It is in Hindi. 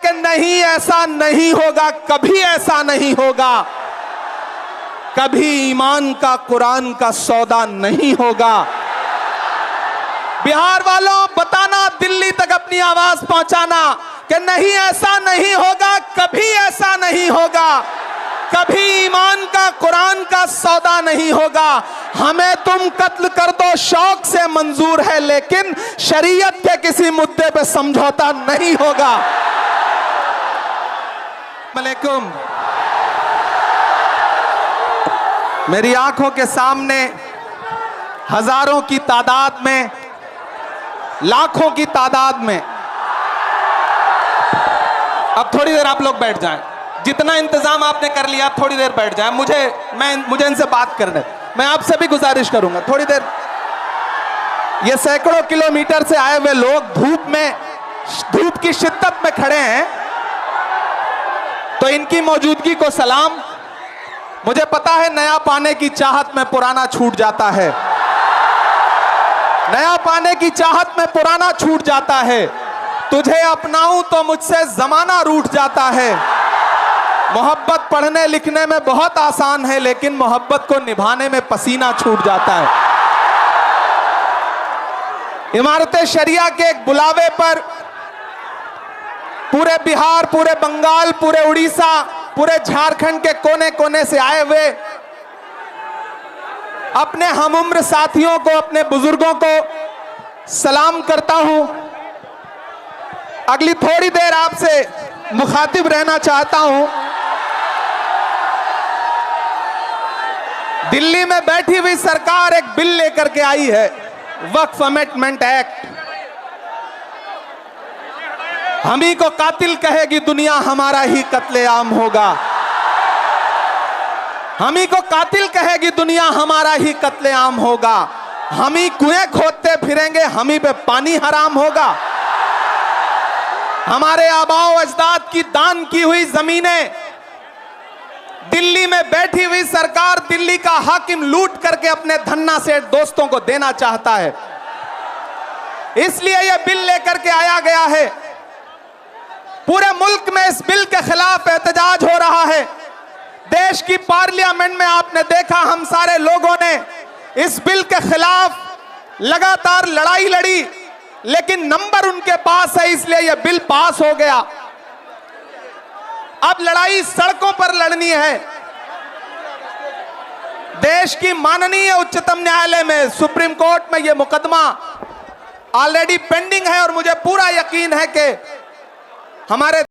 कि नहीं ऐसा नहीं होगा, कभी ऐसा नहीं होगा, कभी ईमान का कुरान का सौदा नहीं होगा। बिहार वालों बताना, दिल्ली तक अपनी आवाज पहुंचाना कि नहीं ऐसा नहीं होगा, कभी ऐसा नहीं होगा, कभी ईमान का कुरान का सौदा नहीं होगा। हमें तुम कत्ल कर दो शौक से मंजूर है, लेकिन शरीयत के किसी मुद्दे पे समझौता नहीं होगा। वालेकुम। मेरी आंखों के सामने हजारों की तादाद में, लाखों की तादाद में, अब थोड़ी देर आप लोग बैठ जाएं, जितना इंतजाम आपने कर लिया, आप थोड़ी देर बैठ जाएं। मुझे इनसे बात करने, मैं आपसे भी गुजारिश करूंगा थोड़ी देर। ये सैकड़ों किलोमीटर से आए हुए लोग धूप की शिद्दत में खड़े हैं, तो इनकी मौजूदगी को सलाम। मुझे पता है नया पाने की चाहत में पुराना छूट जाता है, नया पाने की चाहत में पुराना छूट जाता है। तुझे अपनाऊं तो मुझसे जमाना रूठ जाता है। मोहब्बत पढ़ने लिखने में बहुत आसान है, लेकिन मोहब्बत को निभाने में पसीना छूट जाता है। इमारत शरिया के एक बुलावे पर पूरे बिहार, पूरे बंगाल, पूरे उड़ीसा, पूरे झारखंड के कोने कोने से आए हुए अपने हमउम्र साथियों को, अपने बुजुर्गों को सलाम करता हूं। अगली थोड़ी देर आपसे मुखातिब रहना चाहता हूं। दिल्ली में बैठी हुई सरकार एक बिल लेकर के आई है, वक्फ अमेंडमेंट एक्ट। हम ही को कातिल कहेगी दुनिया, हमारा ही कत्लेआम होगा। हम ही को कातिल कहेगी दुनिया, हमारा ही कत्लेआम होगा। हम ही कुएं खोदते फिरेंगे, हम ही पे पानी हराम होगा। हमारे आबाओ अजदाद की दान की हुई जमीनें दिल्ली में बैठी हुई सरकार, दिल्ली का हाकिम लूट करके अपने धन्ना सेठ दोस्तों को देना चाहता है। इसलिए यह बिल लेकर के आया गया है। पूरे मुल्क में इस बिल के खिलाफ एहतजाज हो रहा है। देश की पार्लियामेंट में आपने देखा, हम सारे लोगों ने इस बिल के खिलाफ लगातार लड़ाई लड़ी, लेकिन नंबर उनके पास है, इसलिए यह बिल पास हो गया। अब लड़ाई सड़कों पर लड़नी है। देश की माननीय उच्चतम न्यायालय में, सुप्रीम कोर्ट में यह मुकदमा ऑलरेडी पेंडिंग है, और मुझे पूरा यकीन है कि हमारे